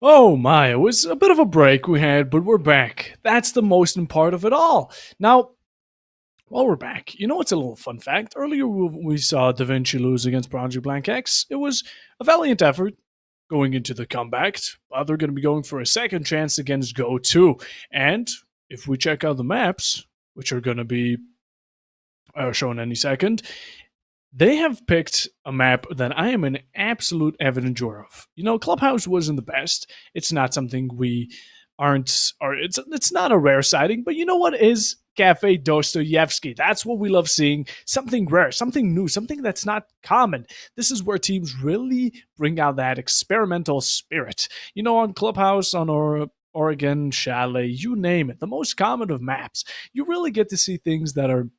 Oh my, it was a bit of a break we had, but we're back. That's the most important part of it all. Now, while we're back, you know what's a little fun fact? Earlier we saw Davinci lose against Project Blank X. It was a valiant effort going into the comeback, but they're going to be going for a second chance against Go2. And if we check out the maps, which are going to be shown any second, they have picked a map that I am an absolute avid enjoyer of. You know, Clubhouse wasn't the best. It's not something we aren't, or it's not a rare sighting, but you know what is Cafe Dostoevsky? That's what we love seeing. Something rare, something new, something that's not common. This is where teams really bring out that experimental spirit. You know, on Clubhouse, on our Oregon, Chalet, you name it, the most common of maps, you really get to see things that are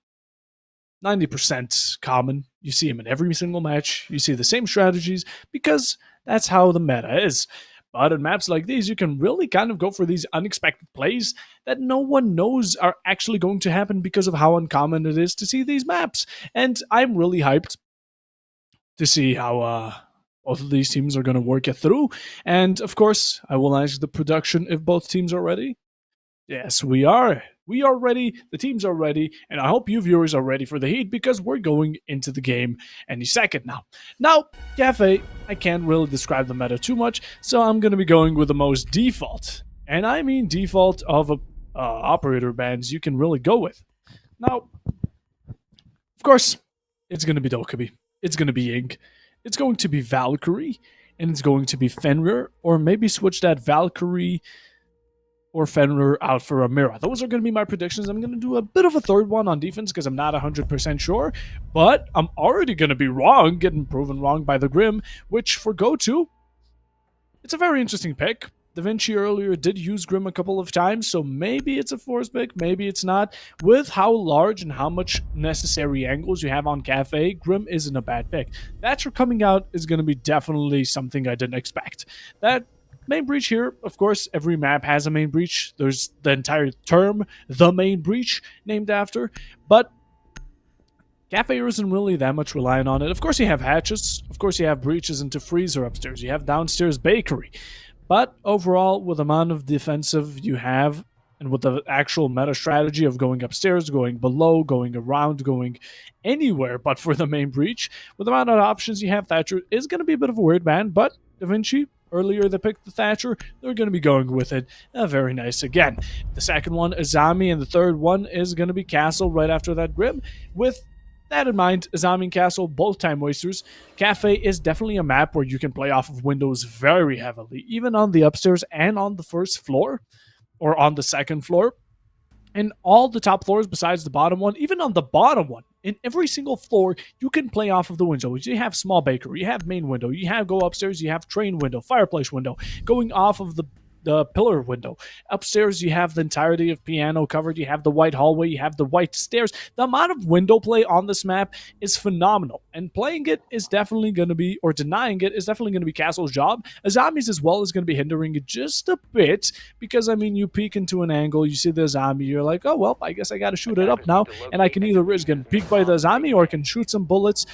90% common. You see them in every single match. You see the same strategies because that's how the meta is. But in maps like these, you can really kind of go for these unexpected plays that no one knows are actually going to happen because of how uncommon it is to see these maps. And I'm really hyped to see how both of these teams are going to work it through. And of course, I will ask the production if both teams are ready. Yes, we are. We are ready. The teams are ready. And I hope you viewers are ready for the heat because we're going into the game any second now. Now, Cafe, I can't really describe the meta too much, so I'm going to be going with the most default. And I mean default of operator bands you can really go with. Now, of course, it's going to be Dokkaebi. It's going to be Ink. It's going to be Valkyrie. And it's going to be Fenrir. Or maybe switch that Valkyrie or Fenrir out for a Mira. Those are going to be my predictions. I'm going to do a bit of a third one on defense because I'm not 100% sure, but I'm already going to be wrong, getting proven wrong by the Grim, which for Go2, it's a very interesting pick. Davinci earlier did use Grim a couple of times, so maybe it's a force pick, maybe it's not. With how large and how much necessary angles you have on Cafe, Grim isn't a bad pick. Thatcher coming out is going to be definitely something I didn't expect. That main breach here, of course, every map has a main breach. There's the entire term, the main breach, named after. But Cafe isn't really that much relying on it. Of course, you have hatches. Of course, you have breaches into freezer upstairs. You have downstairs bakery. But overall, with the amount of defensive you have, and with the actual meta strategy of going upstairs, going below, going around, going anywhere but for the main breach, with the amount of options you have, Thatcher is going to be a bit of a weird man, but Davinci, earlier they picked the Thatcher, they're going to be going with it. Very nice again. The second one, Azami, and the third one is going to be Castle right after that Grim. With that in mind, Azami and Castle, both time wasters. Cafe is definitely a map where you can play off of windows very heavily, even on the upstairs and on the first floor, or on the second floor. And all the top floors besides the bottom one, even on the bottom one, in every single floor, you can play off of the windows. You have small bakery, you have main window, you have go upstairs, you have train window, fireplace window, going off of the pillar window. Upstairs, you have the entirety of piano covered. You have the white hallway. You have the white stairs. The amount of window play on this map is phenomenal. And playing it is definitely going to be, or denying it is definitely going to be Castle's job. Azami's as well is going to be hindering it just a bit because, I mean, you peek into an angle, you see the Azami, you're like, oh, well, I guess I got to shoot it up now. And I can either risk getting peeked by the Azami or I can shoot some bullets,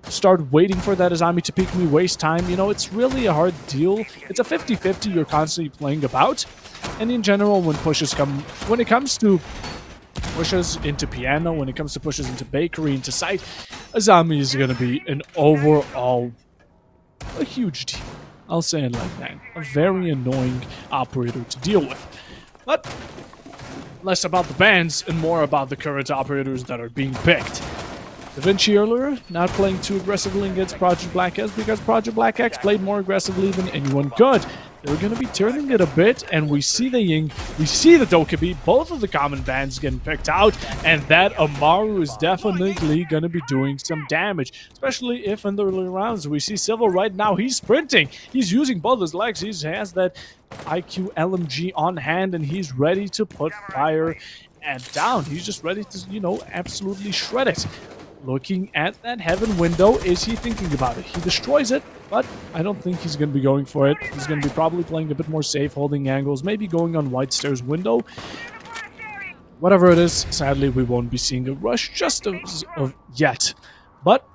start waiting for that Azami to peek me, waste time. You know, it's really a hard deal. It's a 50-50 you're constantly playing about. And in general, when it comes to pushes into piano, when it comes to pushes into bakery, into site, Azami is going to be an overall a huge deal. I'll say it like that. A very annoying operator to deal with. But less about the bans and more about the current operators that are being picked. Davinci earlier, not playing too aggressively against Project Black X because Project Black X played more aggressively than anyone could. They're going to be turning it a bit, and we see the Ying, we see the Dokkaebi, both of the common bands getting picked out, and that Amaru is definitely going to be doing some damage, especially if in the early rounds we see Civil right now, he's sprinting, he's using both his legs, he has that IQ LMG on hand, and he's ready to put fire and down. He's just ready to, you know, absolutely shred it. Looking at that heaven window, is he thinking about it? He destroys it, but I don't think he's going to be going for it. He's going to be probably playing a bit more safe, holding angles, maybe going on white stairs window. Whatever it is, sadly, we won't be seeing a rush just as of yet. But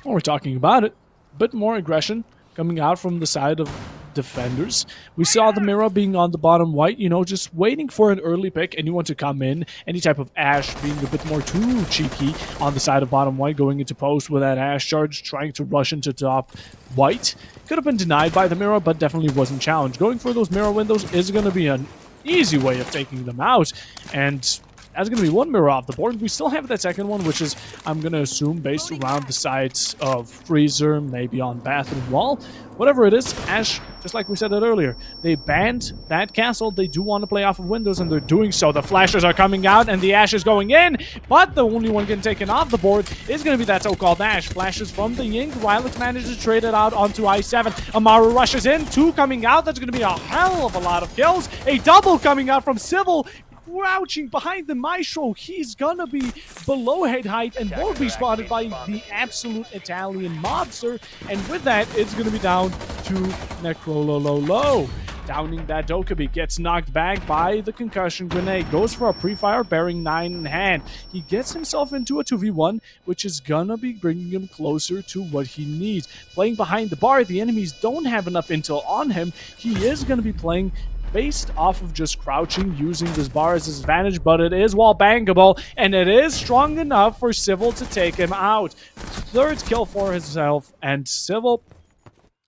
while we're talking about it, a bit more aggression coming out from the side of defenders. We saw the Mira being on the bottom white, you know, just waiting for an early pick, anyone to come in, any type of Ashe being a bit more too cheeky on the side of bottom white, going into post with that Ashe charge, trying to rush into top white. Could have been denied by the Mira, but definitely wasn't challenged. Going for those Mira windows is going to be an easy way of taking them out, and that's going to be one Mirror off the board. We still have that second one, which is, I'm going to assume, based around the sides of Freezer, maybe on Bathroom Wall. Whatever it is, Ashe, just like we said it earlier, they banned that castle. They do want to play off of windows, and they're doing so. The flashes are coming out, and the Ashe is going in, but the only one getting taken off the board is going to be that so-called Ashe. Flashes from the Ying. Rylix manages to trade it out onto I7. Amaru rushes in, 2 coming out. That's going to be a hell of a lot of kills. A double coming out from Civil, crouching behind the Maestro. He's gonna be below head height and won't be spotted by the absolute Italian mobster. And with that, it's gonna be down to Necrololo. Downing that Dokkaebi, gets knocked back by the concussion grenade, goes for a pre-fire bearing 9 in hand. He gets himself into a 2v1, which is gonna be bringing him closer to what he needs. Playing behind the bar, the enemies don't have enough intel on him. He is gonna be playing based off of just crouching, using this bar as his advantage, but it is wall bangable, and it is strong enough for Civil to take him out. Third kill for himself, and Civil,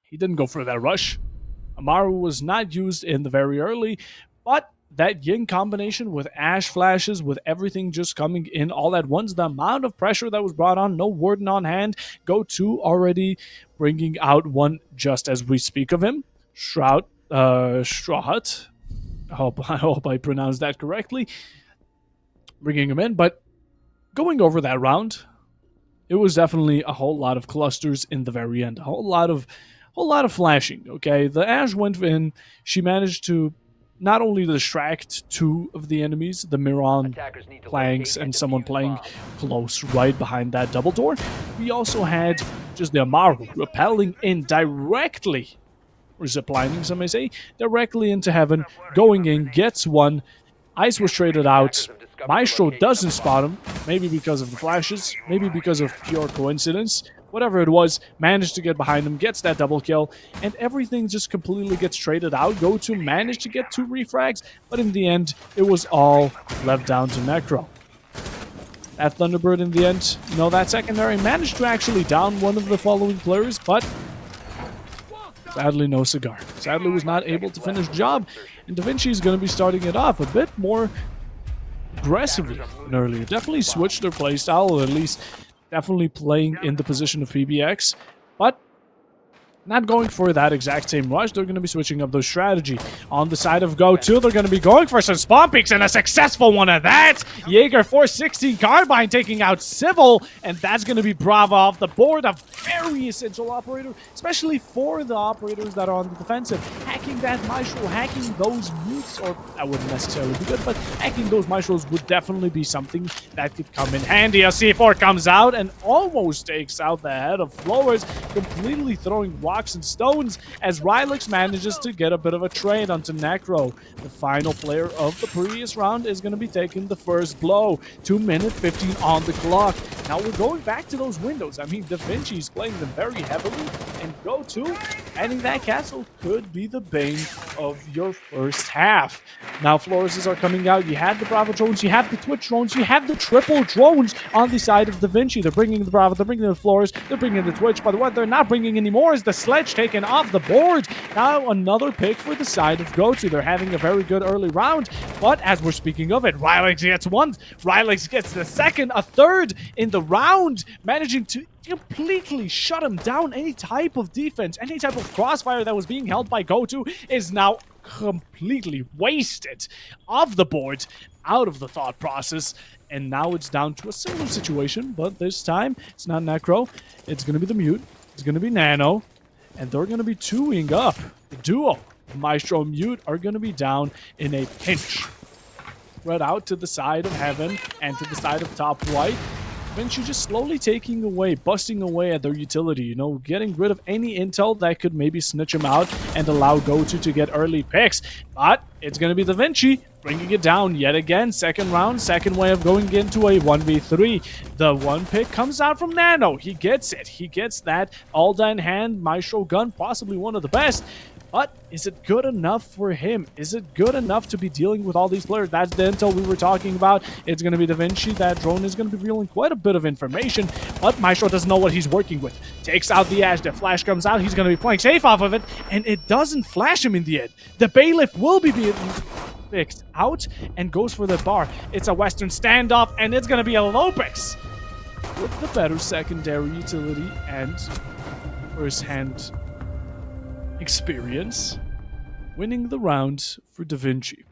he didn't go for that rush. Amaru was not used in the very early, but that Ying combination with Ashe flashes, with everything just coming in all at once, the amount of pressure that was brought on, no Warden on hand, Go2 already bringing out one just as we speak of him. Strahut. I hope I pronounced that correctly. Bringing him in, but going over that round, it was definitely a whole lot of clusters in the very end. A whole lot of flashing. Okay, the Ashe went in. She managed to not only distract 2 of the enemies, the Miran planks and someone playing close right behind that double door. We also had just the Amaru rappelling in directly, or ziplining, some may say, directly into heaven, going in, gets one. Ice was traded out. Maestro doesn't spot him, maybe because of the flashes, maybe because of pure coincidence. Whatever it was, managed to get behind him, gets that double kill, and everything just completely gets traded out. Go2 managed to get 2 refrags, but in the end, it was all left down to Necro. That Thunderbird in the end, you know, that secondary managed to actually down one of the following players, but sadly, no cigar. Sadly, was not able to finish the job, and Davinci is going to be starting it off a bit more aggressively than earlier. Definitely switched their playstyle, or at least definitely playing in the position of PBX, but not going for that exact same rush. They're going to be switching up their strategy. On the side of Go2, they're going to be going for some spawn peaks, and a successful one of that. Jaeger 416 Carbine taking out Civil, and that's going to be Brava off the board. A very essential operator, especially for the operators that are on the defensive. Hacking that Maestro, hacking those mutes, or that wouldn't necessarily be good, but hacking those Maestros would definitely be something that could come in handy. A C4 comes out and almost takes out the head of Flowers, completely throwing rocks and stones as Rylix manages to get a bit of a trade onto Necro. The final player of the previous round is going to be taking the first blow. 2 minutes 15 on the clock. Now we're going back to those windows. I mean, Davinci is playing them very heavily, and Go2 adding that castle could be the bane of your first half. Now Flores are coming out. You have the Bravo drones, you have the Twitch drones, you have the triple drones on the side of Davinci. They're bringing the Bravo, they're bringing the Flores, they're bringing the Twitch. But what they're not bringing anymore is the Sledge taken off the board. Now another pick for the side of Go2. They're having a very good early round, but as we're speaking of it, Rylix gets one, Rylix gets the second, a third in the round, managing to completely shut him down. Any type of defense, any type of crossfire that was being held by Go2 is now completely wasted off the board, out of the thought process. And now it's down to a similar situation, but this time it's not Necro, it's going to be the Mute, it's going to be Nano, and they're going to be 2-ing up. The duo, Maestro Mute, are going to be down in a pinch. Spread out to the side of Heaven and to the side of top right. Davinci just slowly taking away, busting away at their utility, you know, getting rid of any intel that could maybe snitch him out and allow Go2 to get early picks. But it's going to be Davinci bringing it down yet again. Second round, second way of going into a 1v3. The one pick comes out from Nano. He gets it. He gets that Alda in hand. Maestro gun, possibly one of the best. But is it good enough for him? Is it good enough to be dealing with all these players? That's the intel we were talking about. It's going to be Davinci. That drone is going to be revealing quite a bit of information, but Maestro doesn't know what he's working with. Takes out the Ash. The flash comes out. He's going to be playing safe off of it, and it doesn't flash him in the end. The Bailiff will be fixed out and goes for the bar. It's a Western standoff, and it's going to be a Lopez with the better secondary utility and first-hand experience, winning the round for Davinci.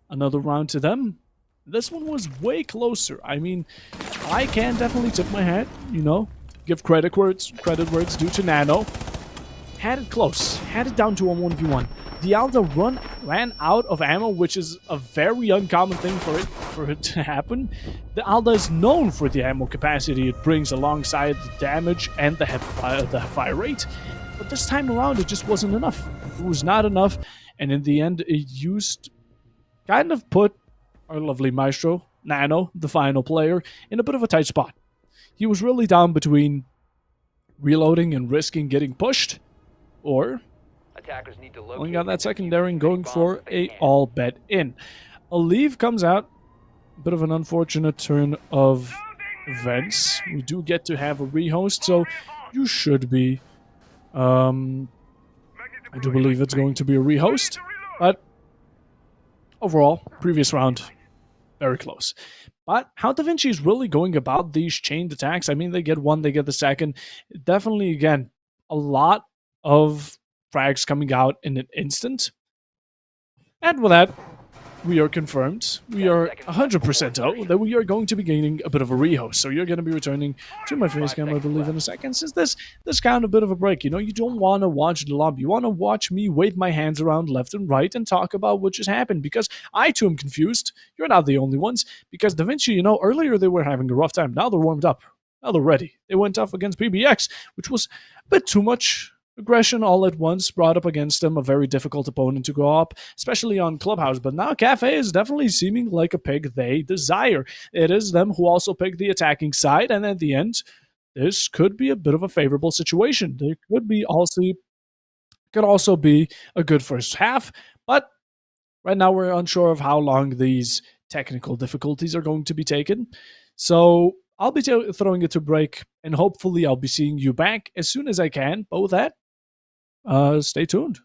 Another round to them. This one was way closer. I mean, I can definitely tip my hat, give credit where it's due to Nano. Had it close, had it down to a 1v1. The Alda ran out of ammo, which is a very uncommon thing for it to happen. The Alda is known for the ammo capacity it brings alongside the damage and the fire rate. But this time around, it just wasn't enough. It was not enough, and in the end, it put our lovely Maestro, Nano, the final player, in a bit of a tight spot. He was really down between reloading and risking getting pushed, or pulling out that secondary and going for a all bet in. A leave comes out. A bit of an unfortunate turn of events. We do get to have a rehost, so you should be I do believe it's going to be a rehost, but overall, previous round, very close. But how Davinci is really going about these chained attacks, I mean, they get one, they get the second. Definitely, again, a lot of frags coming out in an instant. And with that, we are confirmed. We are 100% out that we are going to be gaining a bit of a rehost. So you're going to be returning to my face cam, I believe, in a second. Since this kind of bit of a break, you don't want to watch the lobby. You want to watch me wave my hands around left and right and talk about what just happened, because I too am confused. You're not the only ones, because Davinci, earlier they were having a rough time. Now they're warmed up. Now they're ready. They went tough against PBX, which was a bit too much aggression all at once, brought up against them, a very difficult opponent to go up, especially on Clubhouse. But now Cafe is definitely seeming like a pick they desire. It is them who also pick the attacking side, and at the end, this could be a bit of a favorable situation. There could also be a good first half, but right now we're unsure of how long these technical difficulties are going to be taken. So I'll be throwing it to break, and hopefully I'll be seeing you back as soon as I can. But with that, stay tuned.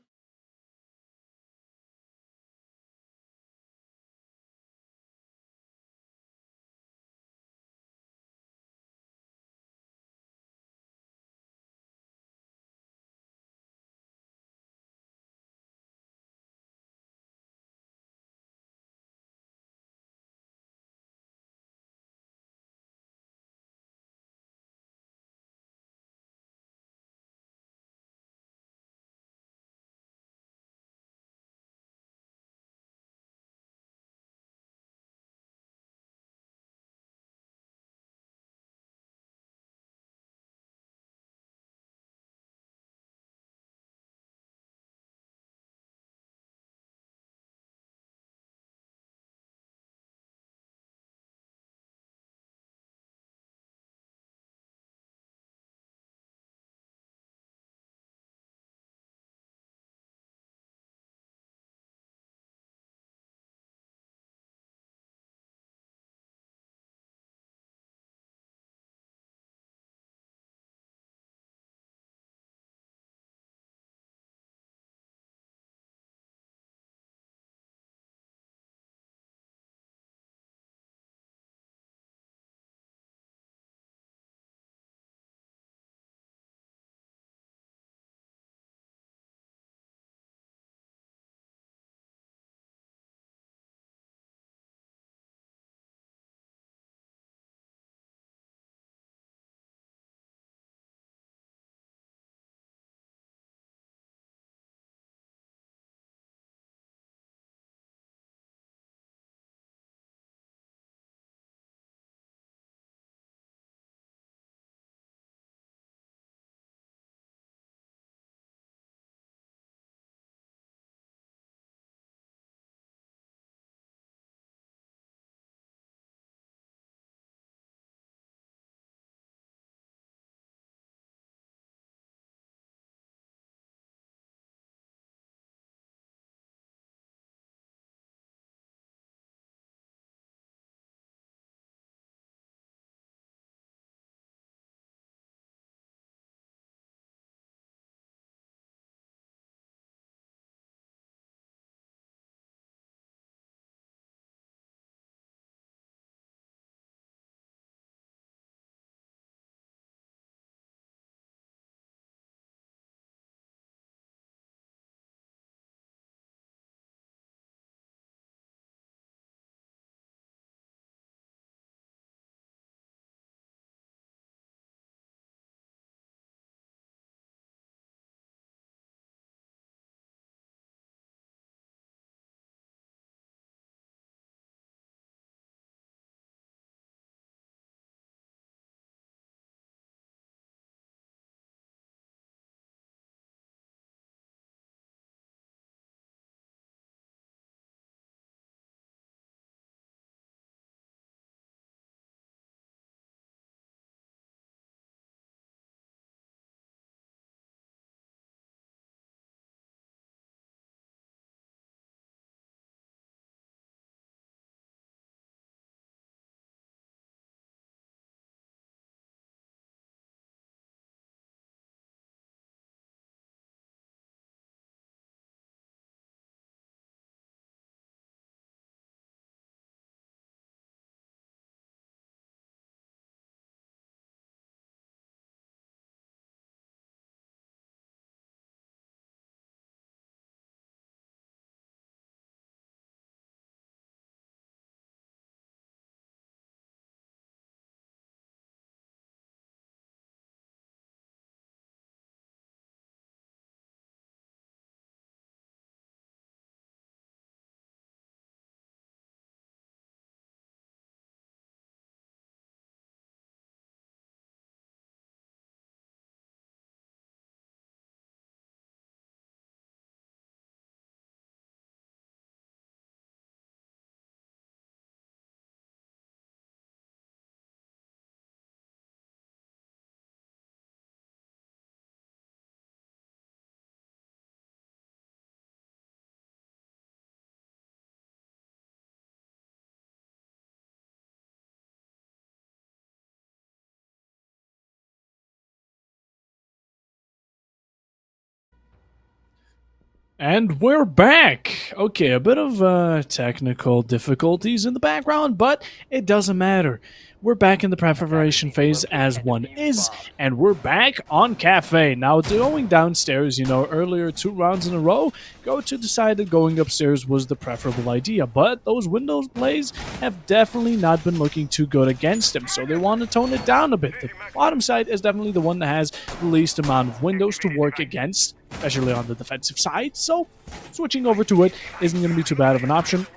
And we're back. Okay, a bit of technical difficulties in the background, but it doesn't matter. We're back in the preparation phase as one is, and we're back on Cafe. Now, going downstairs, earlier 2 rounds in a row, Go2 decided going upstairs was the preferable idea, but those Windows plays have definitely not been looking too good against him, so they want to tone it down a bit. The bottom side is definitely the one that has the least amount of windows to work against, especially on the defensive side, so switching over to it isn't going to be too bad of an option.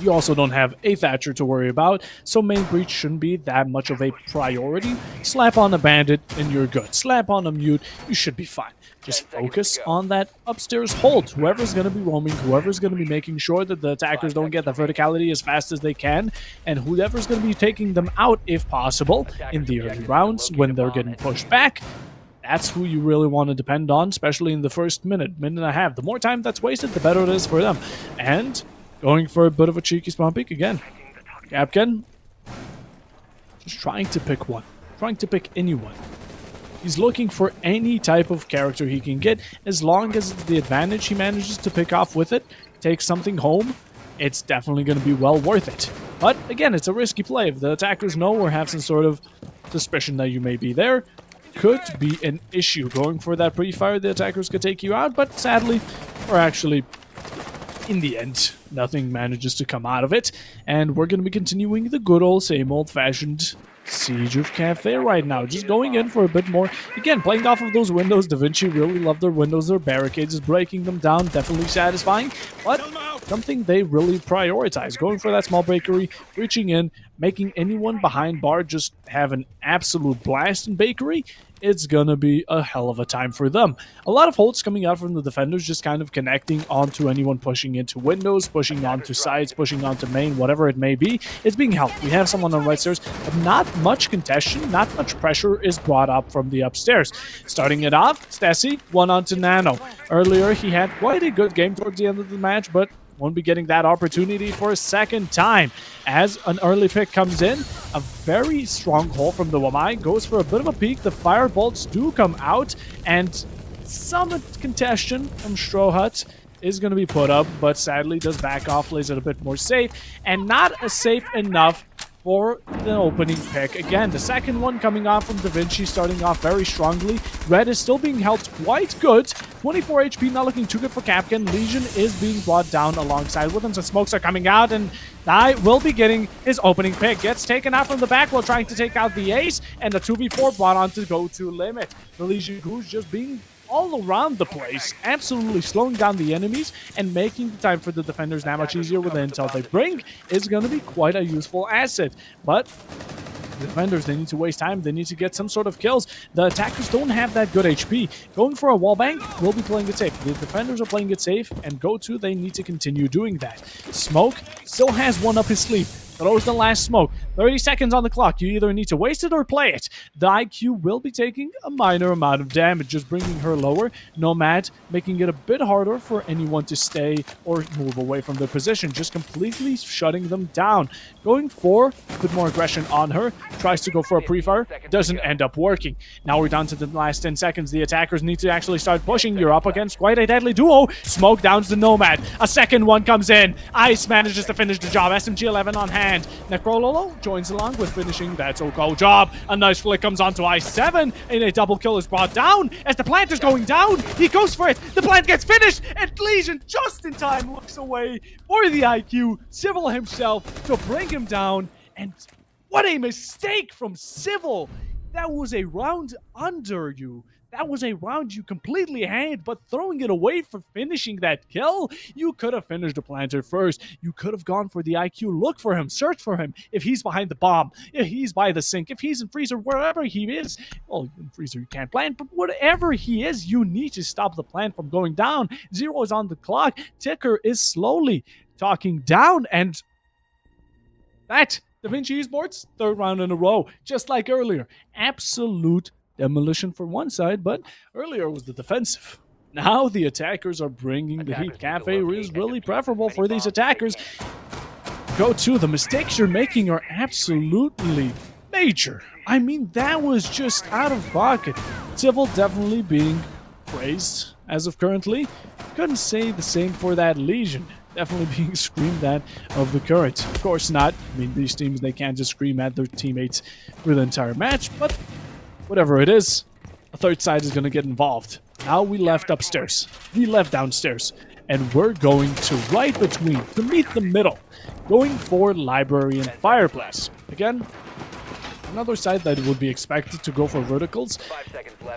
You also don't have a Thatcher to worry about, so main breach shouldn't be that much of a priority. Slap on a bandit and you're good. Slap on a mute, you should be fine. Just focus on that upstairs hold. Whoever's going to be roaming, whoever's going to be making sure that the attackers don't get the verticality as fast as they can, and whoever's going to be taking them out if possible in the early rounds when they're getting pushed back. That's who you really want to depend on, especially in the first minute and a half. The more time that's wasted, the better it is for them. And going for a bit of a cheeky spawn peek again. Capcan, just trying to pick one. Trying to pick anyone. He's looking for any type of character he can get. As long as the advantage he manages to pick off with it takes something home, it's definitely going to be well worth it. But again, it's a risky play. If the attackers know or have some sort of suspicion that you may be there, could be an issue. Going for that pre-fire, the attackers could take you out, but sadly, or actually, in the end, nothing manages to come out of it, and we're going to be continuing the good old same old-fashioned Siege of Cafe right now. Just going in for a bit more. Again, playing off of those windows. Davinci really love their windows, their barricades, is breaking them down. Definitely satisfying, but something they really prioritize. Going for that small bakery, reaching in, making anyone behind bar just have an absolute blast in bakery. It's gonna be a hell of a time for them. A lot of holds coming out from the defenders, just kind of connecting onto anyone pushing into windows, pushing onto sides, pushing onto main, whatever it may be. It's being helped. We have someone on right stairs, but not much contention, not much pressure is brought up from the upstairs. Starting it off, Stessi, one onto Nano. Earlier, he had quite a good game towards the end of the match, but won't be getting that opportunity for a second time. As an early pick comes in, a very strong hole from the Wamai goes for a bit of a peek. The fire bolts do come out, and some contention from Strohut is going to be put up, but sadly does back off, plays it a bit more safe, and not a safe enough for the opening pick. Again, the second one coming off from Davinci, starting off very strongly. Red is still being held quite good. 24 HP, not looking too good for Capcan. Legion is being brought down alongside with him. So smokes are coming out, and Dai will be getting his opening pick. Gets taken out from the back while trying to take out the ace, and the 2v4 brought on to Go2Limits. The Legion Goose just being all around the place, absolutely slowing down the enemies and making the time for the defenders that much easier with the intel they bring is going to be quite a useful asset. But the defenders, they need to waste time, they need to get some sort of kills. The attackers don't have that good HP. Going for a wallbang will be playing it safe. The defenders are playing it safe, and Go2, they need to continue doing that. Smoke still has one up his sleeve. Throws the last smoke. 30 seconds on the clock. You either need to waste it or play it. The IQ will be taking a minor amount of damage, just bringing her lower. Nomad making it a bit harder for anyone to stay or move away from their position, just completely shutting them down. Going for a bit more aggression on her. Tries to go for a pre-fire. Doesn't end up working. Now we're down to the last 10 seconds. The attackers need to actually start pushing. You're up against quite a deadly duo. Smoke downs the Nomad. A second one comes in. Ice manages to finish the job. SMG11 on hand. Necrololo joins along with finishing that so-called job. A nice flick comes onto I7, and a double kill is brought down. As the plant is going down, he goes for it. The plant gets finished, and Legion just in time looks away for the IQ. Civil himself to bring him down, and what a mistake from Civil. That was a round under you. That was a round you completely had, but throwing it away for finishing that kill, you could have finished the planter first. You could have gone for the IQ. Look for him. Search for him. If he's behind the bomb, if he's by the sink, if he's in freezer, wherever he is. Well, in freezer you can't plant, but whatever he is, you need to stop the plant from going down. 0 is on the clock. Ticker is slowly talking down, and that Davinci Esports, 3rd round in a row, just like earlier. Absolute demolition for one side, but earlier was the defensive. Now the attackers are bringing the heat. Cafe is really preferable for these attackers. Go2, the mistakes you're making are absolutely major. I mean, that was just out of pocket. Civil definitely being praised as of currently. couldn't say the same for that Legion. Definitely being screamed at of the current. Of course not. I mean, these teams, they can't just scream at their teammates for the entire match, but whatever it is, a third side is going to get involved. Now we left upstairs. We left downstairs. And we're going to right between, to meet the middle, going for Library and Fireplace. Again, another side that would be expected to go for verticals.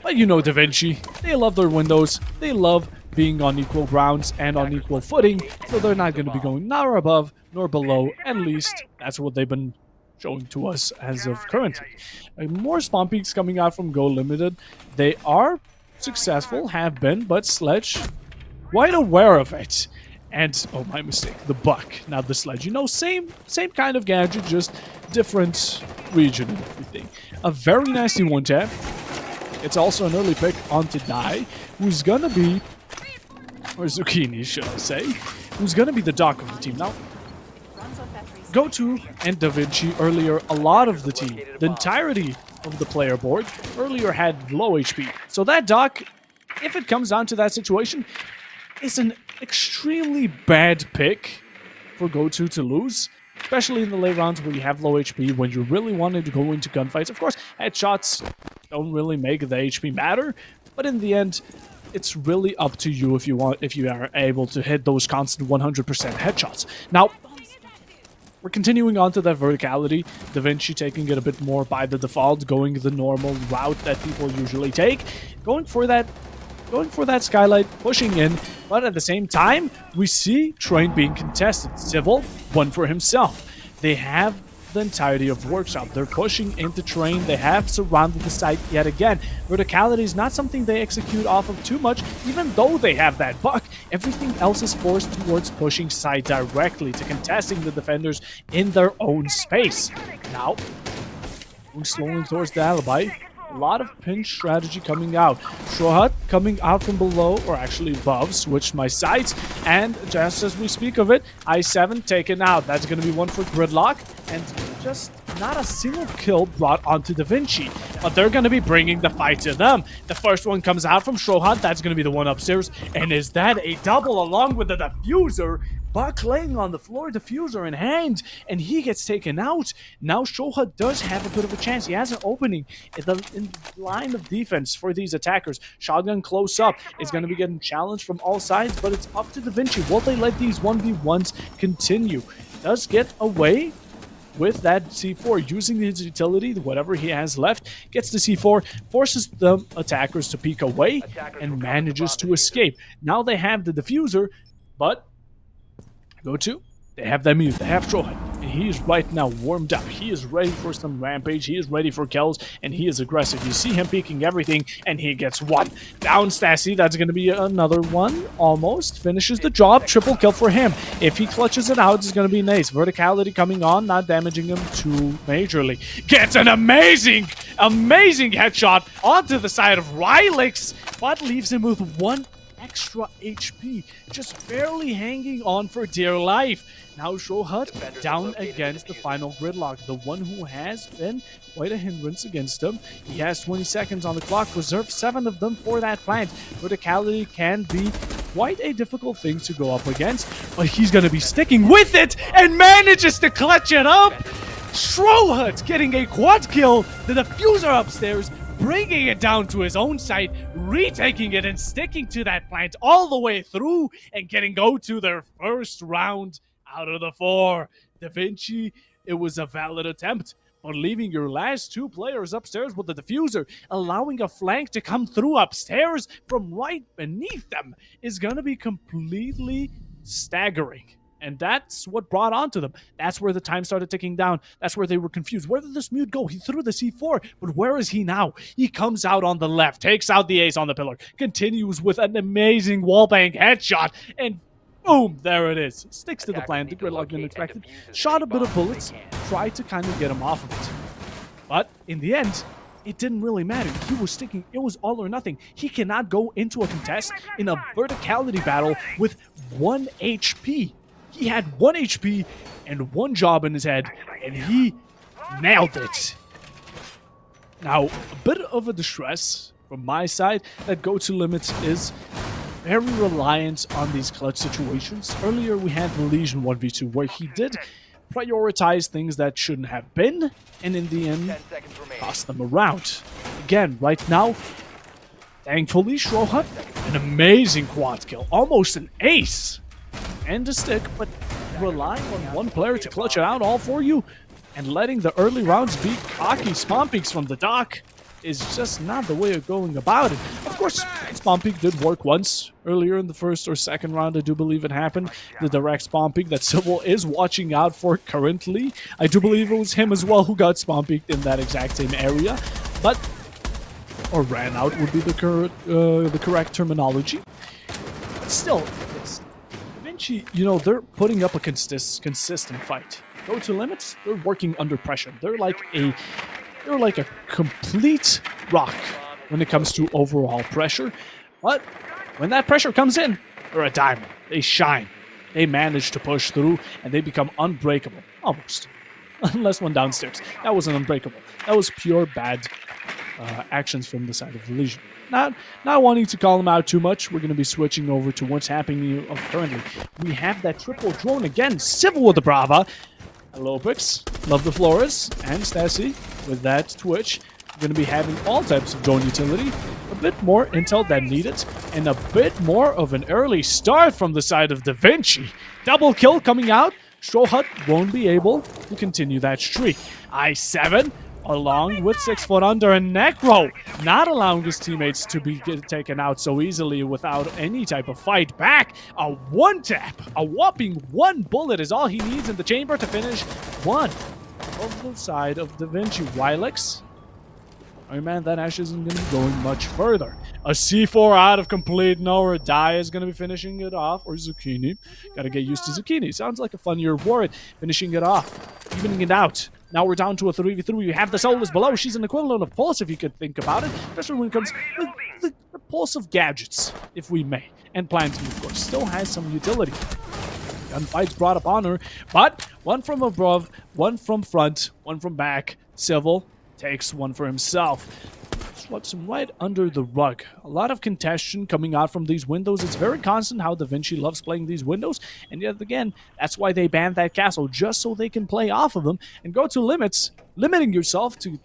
But you know Davinci, they love their windows. They love being on equal grounds and on equal footing. So they're not going to be going nor above nor below. At least that's what they've been showing to us as of currently. More spawn peaks coming out from Go2Limited. They are successful, have been, but Sledge quite aware of it. And, oh, my mistake, the Buck, not the Sledge. You know, same kind of gadget, just different region and everything. A very nasty one-tap. It's also an early pick onto Die, who's gonna be, or Zucchini, should I say, who's gonna be the doc of the team. Now, Go2 and Davinci earlier, a lot of the team, the entirety of the player board, earlier had low HP. So that doc, if it comes down to that situation, is an extremely bad pick for Go2 to lose, especially in the late rounds where you have low HP, when you really wanted to go into gunfights. Of course, headshots don't really make the HP matter, but in the end, it's really up to you if you are able to hit those constant 100% headshots. Now, we're continuing on to that verticality. Davinci taking it a bit more by the default, going the normal route that people usually take, going for that skylight, pushing in, but at the same time, we see Train being contested. Civil, one for himself. They have the entirety of Workshop. They're pushing into Train. They have surrounded the site yet again. Verticality is not something they execute off of too much, even though they have that buck. Everything else is forced towards pushing side directly to contesting the defenders in their own space. Now, moving slowly towards the alibi. A lot of pinch strategy coming out. Shrohut coming out from below, or actually above, switched my sights, and just as we speak of it, I7 taken out. That's going to be one for Gridlock, and just not a single kill brought onto Davinci, but they're going to be bringing the fight to them. The first one comes out from Shrohut. That's going to be the one upstairs, and is that a double along with the diffuser? Buck laying on the floor, diffuser in hand, and he gets taken out. Now Shoha does have a bit of a chance. He has an opening in the line of defense for these attackers. Shotgun close up is going to be getting challenged from all sides, but it's up to Davinci. Will they let these 1v1s continue? Does get away with that C4, using his utility, whatever he has left, gets the C4, forces the attackers to peek away, and manages to escape. Now they have the diffuser, but Go2, they have that mute, they have Trohan, and he is right now warmed up. He is ready for some rampage, he is ready for kills, and he is aggressive. You see him peeking everything, and he gets one. Down Stassi, that's going to be another one, almost. Finishes the job, triple kill for him. If he clutches it out, it's going to be nice. Verticality coming on, not damaging him too majorly. Gets an amazing headshot onto the side of Rylix, but leaves him with one extra HP, just barely hanging on for dear life. Now Shohut down against the final Gridlock, the one who has been quite a hindrance against him. He has 20 seconds on the clock, reserved 7 of them for that plant. Verticality can be quite a difficult thing to go up against, but he's going to be sticking with it and manages to clutch it up. Shohut getting a quad kill, the diffuser upstairs, bringing it down to his own site, retaking it and sticking to that plant all the way through and getting Go2 their first round out of the 4. Davinci, it was a valid attempt, but leaving your last 2 players upstairs with the diffuser, allowing a flank to come through upstairs from right beneath them is going to be completely staggering. And that's what brought onto them. That's where the time started ticking down. That's where they were confused. Where did this mute go? He threw the C4, but where is he now? He comes out on the left, takes out the ace on the pillar, continues with an amazing wallbang headshot, and boom, there it is. Sticks to the plan. The Gridlock didn't expect it. Shot a bit of bullets, tried to kind of get him off of it. But in the end, it didn't really matter. He was sticking. It was all or nothing. He cannot go into a contest in a verticality battle with 1 HP. He had 1 HP and 1 job in his head, and he nailed it. Now, a bit of a distress from my side that Go2Limits is very reliant on these clutch situations. Earlier, we had the Legion 1v2 where he did prioritize things that shouldn't have been, and in the end, toss them around. Again, right now, thankfully, Strohut, an amazing quad kill, almost an ace, and a stick, but relying on one player to clutch it out all for you, and letting the early rounds be cocky spawn peeks from the dock is just not the way of going about it. Of course, spawn peek did work once earlier in the first or second round. I do believe it happened. The direct spawn peek that Civil is watching out for currently. I do believe it was him as well who got spawn peeked in that exact same area, but or ran out would be the correct terminology. But still, Davinci, you know, they're putting up a consistent fight. Go2Limits, they're working under pressure. They're like a complete rock when it comes to overall pressure. But when that pressure comes in, they're a diamond. They shine. They manage to push through, and they become unbreakable. Almost. Unless one downstairs. That wasn't unbreakable. That was pure bad actions from the side of the Legion. Not wanting to call them out too much, we're going to be switching over to what's happening currently. We have that triple drone again. Civil with the Brava. Hello, Pix. Love the Flores. And Stassi with that Twitch. We're going to be having all types of drone utility. A bit more intel than needed. And a bit more of an early start from the side of Davinci. Double kill coming out. Strohut won't be able to continue that streak. I7 along with 6 foot under and Necro, not allowing his teammates to be taken out so easily without any type of fight back. A one tap, a whopping one bullet is all he needs in the chamber to finish one on the side of Davinci. Wilex, oh man, that Ash isn't going to be going much further. A C4 out of complete nowhere. Die is going to be finishing it off, or Zucchini. Got to get used to Zucchini. Sounds like a fun year for it. Finishing it off, evening it out. Now we're down to a 3v3. We have the Soulless below. She's an equivalent of Pulse, if you could think about it. Especially when it comes to the Pulse of gadgets, if we may. And Planting, of course, still has some utility. Gunfights brought upon her, but one from above, one from front, one from back. Civil takes one for himself. Sweeps him right under the rug. A lot of contention coming out from these windows. It's very constant how Davinci loves playing these windows, and yet again, that's why they banned that castle, just so they can play off of them and Go2Limits, limiting yourself to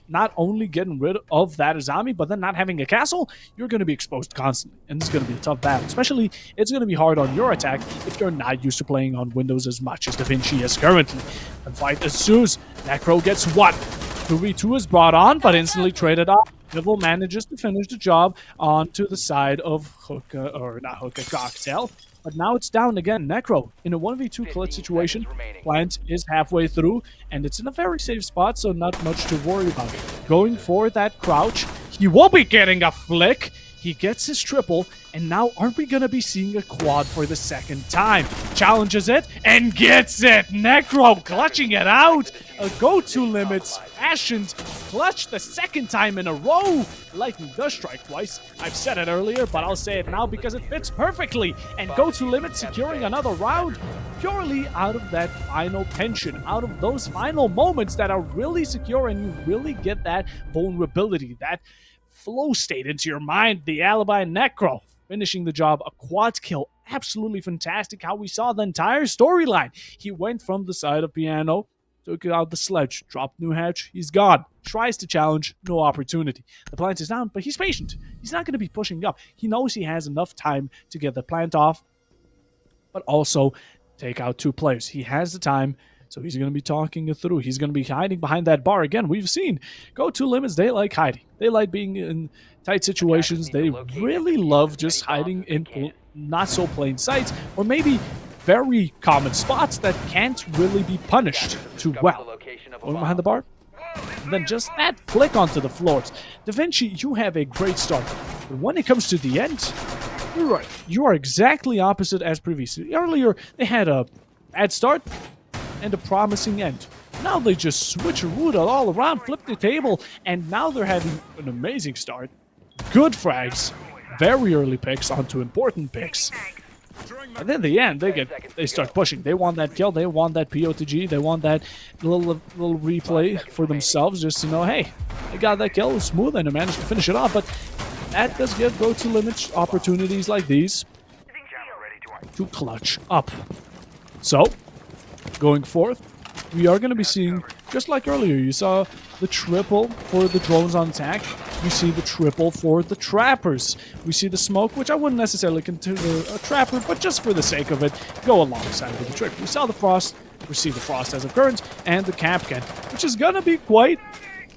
not only getting rid of that Azami, but then not having a castle. You're going to be exposed constantly, and this is going to be a tough battle. Especially, it's going to be hard on your attack if you're not used to playing on windows as much as Davinci is currently. And fight ensues. Necro gets one. 2v2 is brought on, but instantly traded off. Neville manages to finish the job onto the side of Hookah, or not Hookah, Cocktail. But now it's down again. Necro in a 1v2 clutch situation. Plant is halfway through, and it's in a very safe spot, so not much to worry about. Going for that crouch. He will be getting a flick. He gets his triple, and now aren't we going to be seeing a quad for the second time? Challenges it, and gets it! Necro clutching it out! A Go2Limits fashioned clutch the second time in a row! Lightning does strike twice. I've said it earlier, but I'll say it now because it fits perfectly! And Go2Limits securing another round purely out of that final tension, out of those final moments that are really secure, and you really get that vulnerability, that flow state into your mind. The alibi Necro finishing the job. A quad kill. Absolutely fantastic how we saw the entire storyline. He went from the side of Piano, took out the sledge, dropped new hatch, he's gone. Tries to challenge, no opportunity. The plant is down, but he's patient. He's not going to be pushing up. He knows he has enough time to get the plant off, but also take out two players. He has the time, so he's going to be talking it through. He's going to be hiding behind that bar. Again, we've seen Go2Limits, they like hiding. They like being in tight situations. They really love just hiding in not so plain sights, or maybe very common spots that can't really be punished too well. Going behind the bar? And then just that flick onto the floors. Davinci, you have a great start. But when it comes to the end, you're right. You are exactly opposite as previously. Earlier, they had a bad start and a promising end. Now they just switch it all around, flip the table, and now they're having an amazing start. Good frags, very early picks onto important picks. And then in the end, they start pushing. They want that kill, they want that PO2G, they want that little replay for themselves just to know, hey, I got that kill, it was smooth, and I managed to finish it off. But that does give Go2Limits opportunities like these to clutch up. So, going forth, we are going to be seeing, just like earlier, you saw the triple for the drones on attack. You see the triple for the trappers. We see the smoke, which I wouldn't necessarily consider a trapper, but just for the sake of it, go alongside with the trick. We saw the frost, we see the frost as occurrence, and the Capcan, which is going to be quite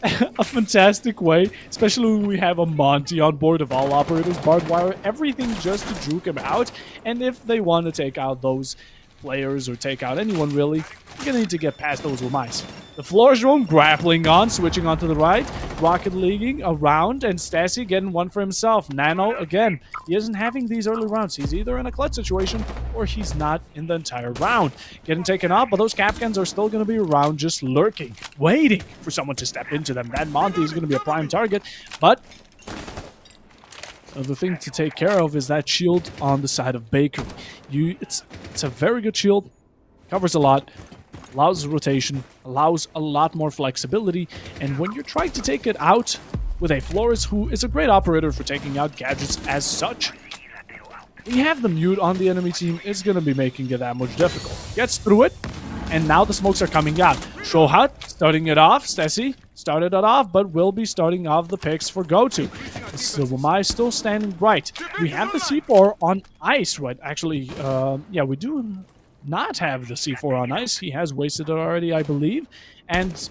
a fantastic way, especially when we have a Monty on board of all operators, barbed wire, everything just to juke him out. And if they want to take out those players or take out anyone really, you're gonna need to get past those Wamais. The Flourish drone grappling on, switching onto the right, Rocket leaguing around, and Stassi getting one for himself. Nano, again, he isn't having these early rounds. He's either in a clutch situation or he's not in the entire round. Getting taken out, but those Capcans are still gonna be around just lurking, waiting for someone to step into them. That Monty is gonna be a prime target, but the thing to take care of is that shield on the side of Bakery. It's a very good shield, covers a lot, allows rotation, allows a lot more flexibility, and when you're trying to take it out with a Flores, who is a great operator for taking out gadgets as such, when you have the mute on the enemy team, it's going to be making it that much difficult. Gets through it, and now the smokes are coming out. Shohat starting it off. Stassi started it off, but will be starting off the picks for Go2. So Wamai still standing right. We have the C4 on ice, right? Actually, yeah, we do not have the C4 on ice. He has wasted it already, I believe. And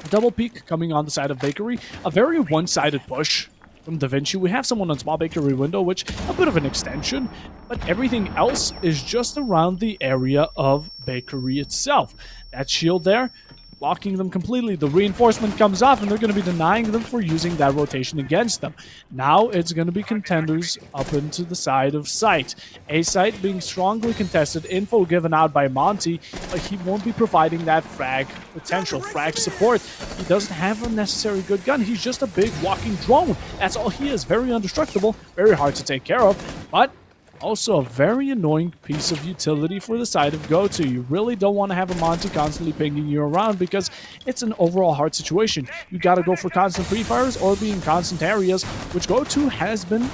double peek coming on the side of Bakery. A very one-sided push from Davinci. We have someone on small Bakery window, which a bit of an extension, but everything else is just around the area of Bakery itself. That shield there, blocking them completely. The reinforcement comes off, and they're going to be denying them for using that rotation against them. Now it's going to be contenders up into the side of site. A site being strongly contested, info given out by Monty, but he won't be providing that frag potential, frag support. He doesn't have a necessary good gun. He's just a big walking drone. That's all he is. Very indestructible, very hard to take care of, but also a very annoying piece of utility for the side of Go2. You really don't want to have a Monty constantly pinging you around because it's an overall hard situation. You got to go for constant pre-fires or be in constant areas, which Go2 has been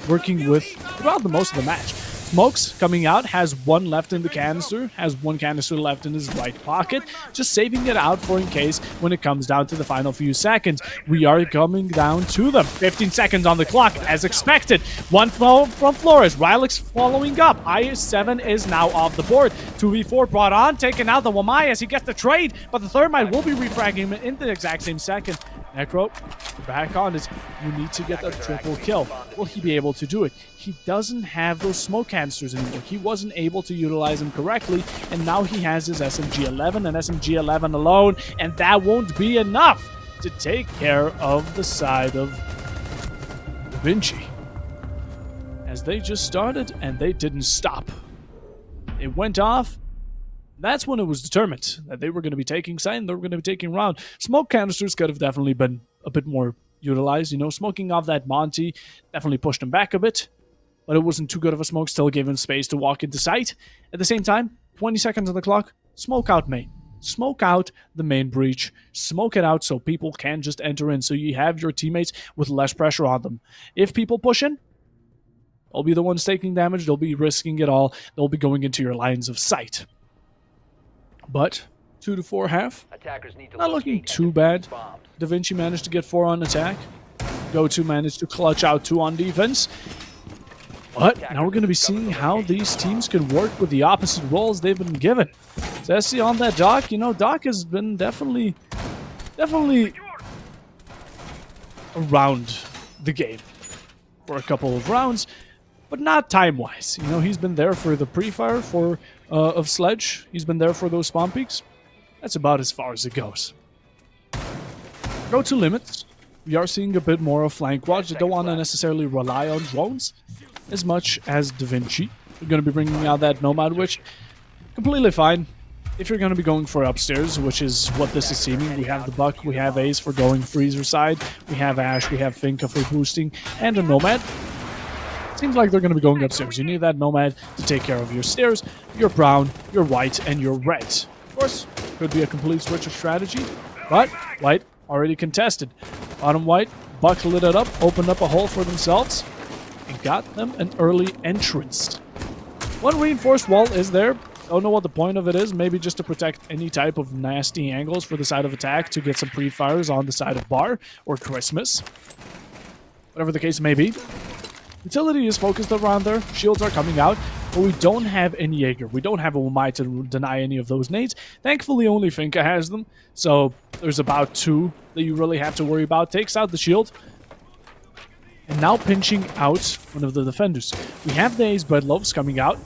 working with throughout the most of the match. Smokes coming out, has one left in the canister, has one canister left in his right pocket, just saving it out for in case when it comes down to the final few seconds. We are coming down to them. 15 seconds on the clock, as expected. One from Flores, Rylix following up. S11 is now off the board. 2v4 brought on, taking out the Wamai as he gets the trade, but the Thermite will be refragging him in the exact same second. Necro, back on it. You need to get a triple kill. Will he be able to do it? He doesn't have those smoke canisters anymore. He wasn't able to utilize them correctly, and now he has his SMG-11 and SMG-11 alone, and that won't be enough to take care of the side of Davinci. As they just started, and they didn't stop. It went off. That's when it was determined that they were going to be taking side and they were going to be taking round. Smoke canisters could have definitely been a bit more utilized. You know, smoking off that Monty definitely pushed him back a bit, but it wasn't too good of a smoke, still gave him space to walk into sight. At the same time, 20 seconds on the clock, smoke out main. Smoke out the main breach. Smoke it out so people can just enter in, so you have your teammates with less pressure on them. If people push in, they'll be the ones taking damage, they'll be risking it all, they'll be going into your lines of sight. But 2 to 4 half, not looking too bad. Davinci managed to get 4 on attack. Go2 managed to clutch out 2 on defense. But now we're going to be seeing how these teams can work with the opposite roles they've been given. Stassi on that Doc, you know, Doc has been definitely around the game for a couple of rounds, but not time-wise. You know, he's been there for the pre-fire of Sledge. He's been there for those spawn peaks. That's about as far as it goes. Go2Limits. We are seeing a bit more of flank watch. They don't want to necessarily rely on drones as much as Davinci. We're going to be bringing out that Nomad, which completely fine. If you're going to be going for upstairs, which is what this is seeming, we have the Buck, we have Ace for going freezer side, we have Ash, we have Finka for boosting, and a Nomad. Seems like they're going to be going upstairs. You need that Nomad to take care of your stairs, your brown, your white, and your red. Of course, could be a complete switch of strategy, but white already contested. Bottom white Buck lit it up, opened up a hole for themselves, and got them an early entrance. One reinforced wall is there. Don't know what the point of it is. Maybe just to protect any type of nasty angles for the side of attack to get some pre-fires on the side of Bar or Christmas. Whatever the case may be. Utility is focused around there. Shields are coming out. But we don't have any Jaeger. We don't have a Umai to deny any of those nades. Thankfully, only Finka has them. So there's about 2 that you really have to worry about. Takes out the shield. And now pinching out one of the defenders. We have the Ace Breadloaves coming out.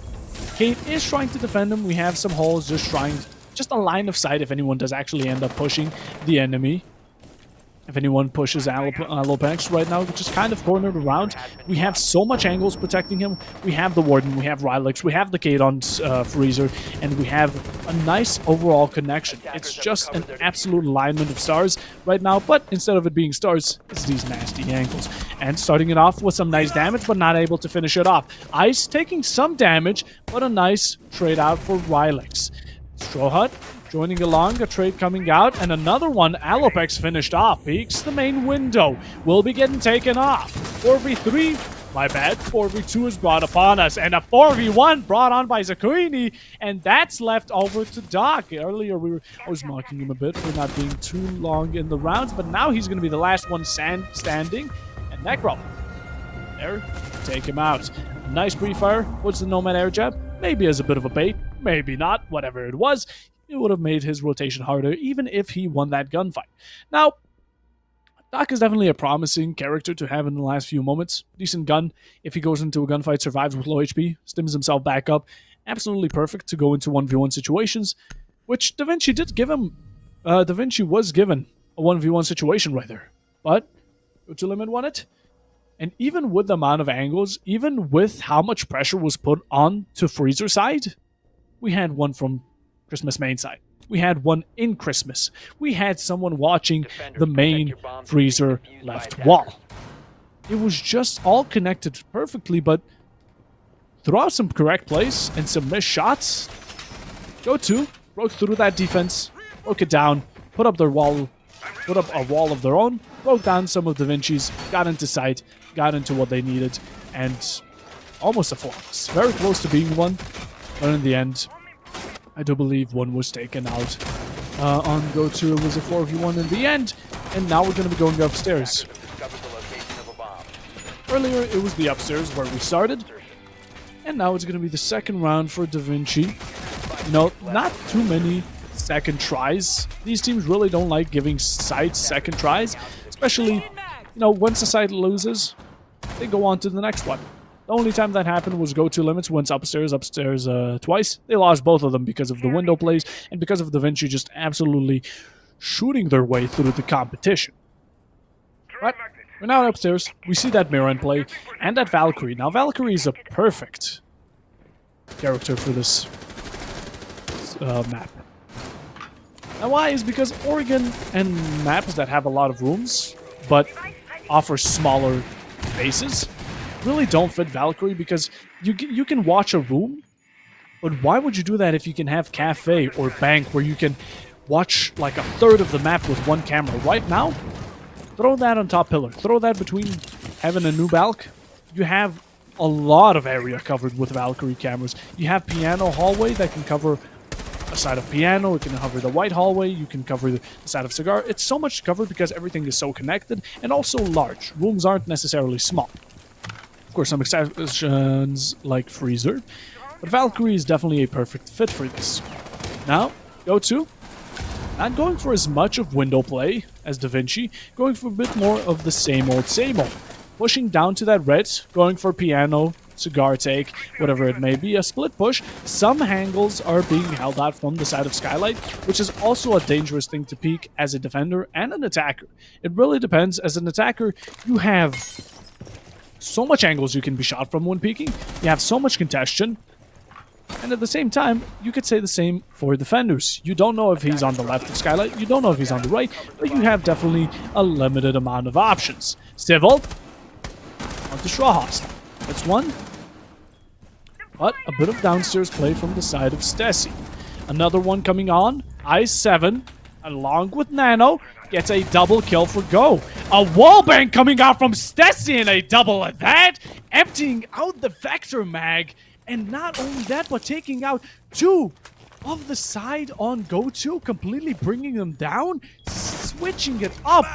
Kate is trying to defend him. We have some holes just a line of sight if anyone does actually end up pushing the enemy. If anyone pushes Alopex right now, which is kind of cornered around. We have so much angles protecting him. We have the Warden, we have Rylix, we have the Kate on Freezer, and we have a nice overall connection. It's just an absolute alignment of stars right now, but instead of it being stars, it's these nasty angles. And starting it off with some nice damage, but not able to finish it off. Ice taking some damage, but a nice trade out for Rylix. Straw Hut joining along, a trade coming out, and another one, Alopex finished off. Peeks the main window, will be getting taken off. 4v3, my bad, 4v2 is brought upon us, and a 4v1 brought on by Zakuini, and that's left over to Doc. Earlier, I was mocking him a bit for not being too long in the rounds, but now he's going to be the last one standing, and Necro, there, take him out. Nice pre-fire, puts the Nomad air jab, maybe as a bit of a bait, maybe not, whatever it was. It would have made his rotation harder, even if he won that gunfight. Now, Doc is definitely a promising character to have in the last few moments. Decent gun. If he goes into a gunfight, survives with low HP, stims himself back up. Absolutely perfect to go into 1v1 situations, which Davinci did give him. Davinci was given a 1v1 situation right there. But Go2Limit won it. And even with the amount of angles, even with how much pressure was put on to Freezer side, we had one from Christmas main side. We had one in Christmas. We had someone watching the main Freezer left wall. It was just all connected perfectly, but throughout some correct plays and some missed shots, Go2 broke through that defense, broke it down, put up a wall of their own, broke down some of Davinci's, got into sight, got into what they needed, and almost a flawless. Very close to being one, but in the end, I do believe one was taken out on Go2. It was a 4v1 in the end, and now we're going to be going upstairs. Earlier, it was the upstairs where we started, and now it's going to be the second round for Davinci. You know, not too many second tries. These teams really don't like giving sites second tries, especially, you know, once a site loses, they go on to the next one. The only time that happened was Go2Limits went upstairs twice. They lost both of them because of the window plays and because of Davinci just absolutely shooting their way through the competition. But we're now upstairs. We see that Mirror in play and that Valkyrie. Now, Valkyrie is a perfect character for this map. Now, why? Is because Oregon and maps that have a lot of rooms but offer smaller bases really don't fit Valkyrie, because you can watch a room, but why would you do that if you can have Cafe or Bank where you can watch like a third of the map with one camera? Right now, throw that on top pillar. Throw that between Heaven and New Balk. You have a lot of area covered with Valkyrie cameras. You have Piano Hallway that can cover a side of Piano. It can cover the White Hallway. You can cover the side of Cigar. It's so much covered because everything is so connected and also large. Rooms aren't necessarily small. Of course, some exceptions like Freezer, but Valkyrie is definitely a perfect fit for this. Now, Go2, not going for as much of window play as Davinci, going for a bit more of the same old, pushing down to that red, going for Piano, Cigar take, whatever it may be, a split push. Some angles are being held out from the side of Skylight, which is also a dangerous thing to peek as a defender and an attacker. It really depends. As an attacker, you have so much angles you can be shot from when peeking. You have so much congestion. And at the same time, you could say the same for defenders. You don't know if he's on the left of Skylight. You don't know if he's on the right. But you have definitely a limited amount of options. Civil. Onto Strawhost. That's one. But a bit of downstairs play from the side of Stessi. Another one coming on. I7. Along with Nano. gets a double kill for Go. A wallbang coming out from Stessi and a double at that, emptying out the Vector Mag. And not only that, but taking out 2 of the side on Go2, completely bringing them down, switching it up.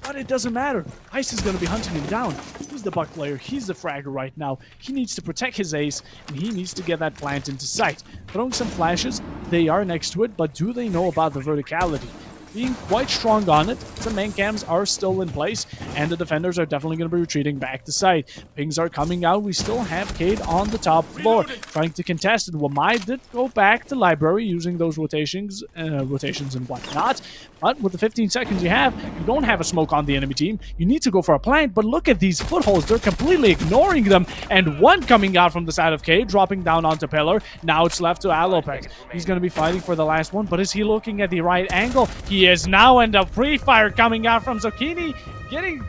But it doesn't matter. Ice is going to be hunting him down. He's the buck player. He's the fragger right now. He needs to protect his ace, and he needs to get that plant into sight. Throwing some flashes. They are next to it, but do they know about the verticality? Being quite strong on it. Some main cams are still in place, and the defenders are definitely going to be retreating back to site. Pings are coming out. We still have Cade on the top floor, trying to contest it. Wamai did go back to library using those rotations and whatnot. But with the 15 seconds you have, you don't have a smoke on the enemy team. You need to go for a plant, but look at these footholds. They're completely ignoring them, and one coming out from the side of Cade, dropping down onto Pillar. Now it's left to Alopex. He's going to be fighting for the last one, but is he looking at the right angle? He is now, and a pre-fire coming out from Zucchini, getting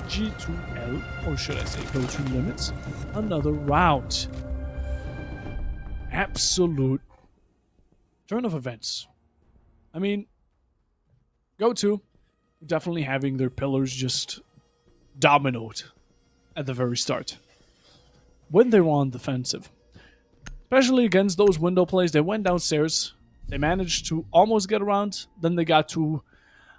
G2L, or should I say Go2Limits, another round. Absolute turn of events. I mean, Go2 definitely having their pillars just dominoed at the very start when they were on defensive. Especially against those window plays, they went downstairs. They managed to almost get around. Then they got 2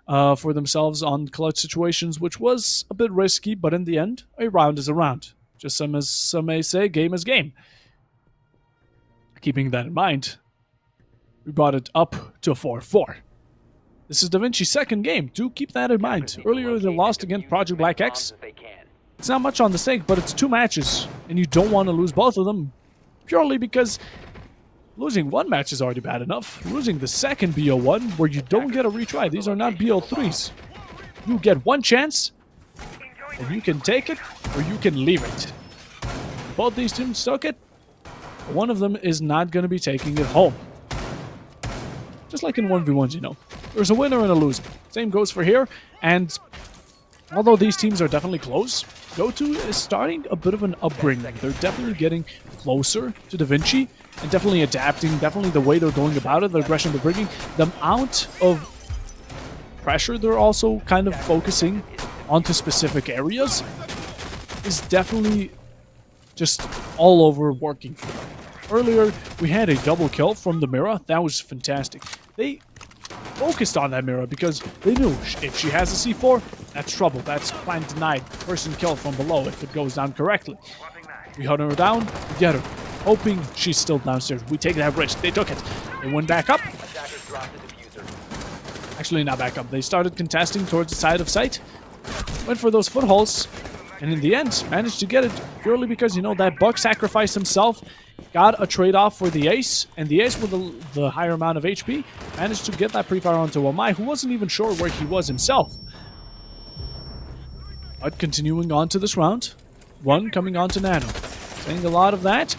for themselves on clutch situations, which was a bit risky, but in the end, a round is a round. Just as some may say, game is game. Keeping that in mind, we brought it up to 4-4. This is Davinci's second game. Do keep that in mind. Earlier, they lost against Project Black X. It's not much on the stake, but it's 2 matches, and you don't want to lose both of them purely because losing 1 match is already bad enough. Losing the second BO1, where you don't get a retry. These are not BO3s. You get 1 chance, and you can take it, or you can leave it. Both these teams took it. One of them is not going to be taking it home. Just like in 1v1s, you know. There's a winner and a loser. Same goes for here, and although these teams are definitely close, Go2 is starting a bit of an upbringing. They're definitely getting closer to Davinci and definitely adapting, definitely the way they're going about it, the aggression they're bringing, the amount of pressure they're also kind of focusing onto specific areas is definitely just all over working for them. Earlier, we had a double kill from the Mira. That was fantastic. They focused on that Mira because they knew if she has a C4, that's trouble. That's plant denied. Person kill from below if it goes down correctly. We hunt her down, we get her. Hoping she's still downstairs. We take that risk. They took it. They went back up. Actually, not back up. They started contesting towards the side of site. Went for those footholds. And in the end, managed to get it purely because, you know, that Buck sacrificed himself. Got a trade-off for the Ace. And the Ace with the higher amount of HP managed to get that pre-fire onto Wamai, who wasn't even sure where he was himself. But continuing on to this round. 1 coming on to Nano. Saying a lot of that.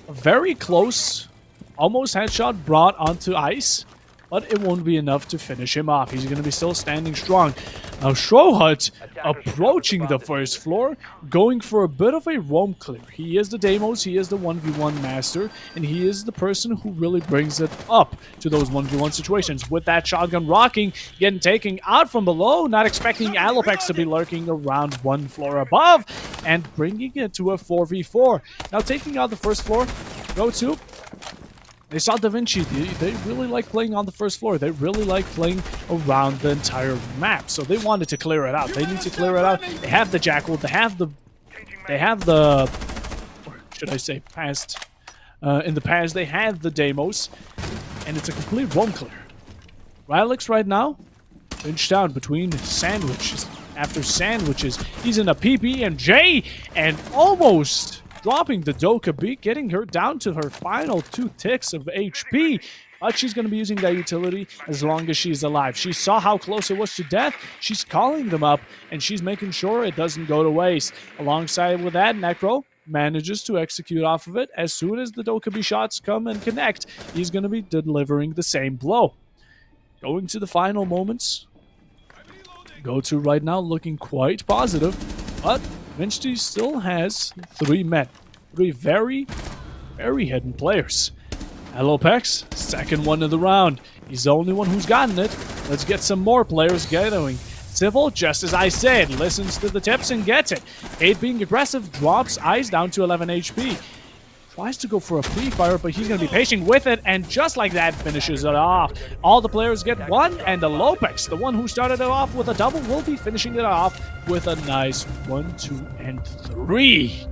A very close, almost headshot brought onto Ice, but it won't be enough to finish him off. He's going to be still standing strong. Now Shrohut approaching the first floor, going for a bit of a roam clear. He is the Deimos, he is the 1v1 master, and he is the person who really brings it up to those 1v1 situations. With that shotgun rocking, getting taken out from below, not expecting Alopex to be lurking around 1 floor above, and bringing it to a 4v4. Now taking out the first floor, Go2. They saw Davinci. They really like playing on the first floor. They really like playing around the entire map. So they wanted to clear it out. They need to clear it out. They have the Jackal. They have the, or should I say past, in the past they had the Deimos. And it's a complete roam clear. Rylix right now, pinched down between sandwiches. After sandwiches, he's in a PB&J and almost dropping the Doka beat, getting her down to her final 2 ticks of HP. But she's going to be using that utility as long as she's alive. She saw how close it was to death. She's calling them up, and she's making sure it doesn't go to waste. Alongside with that, Necro manages to execute off of it. As soon as the Dokkaebi shots come and connect, he's going to be delivering the same blow. Going to the final moments. Go2 right now looking quite positive, but Davinci still has 3 men. 3 very, very hidden players. Alopex, second one of the round. He's the only one who's gotten it. Let's get some more players going. Civil, just as I said, listens to the tips and gets it. 8 being aggressive, drops Ice down to 11 HP. Tries to go for a pre-fire, but he's going to be patient with it, and just like that, finishes it off. All the players get one, and the Lopex, the one who started it off with a double, will be finishing it off with a nice 1, 2, and 3.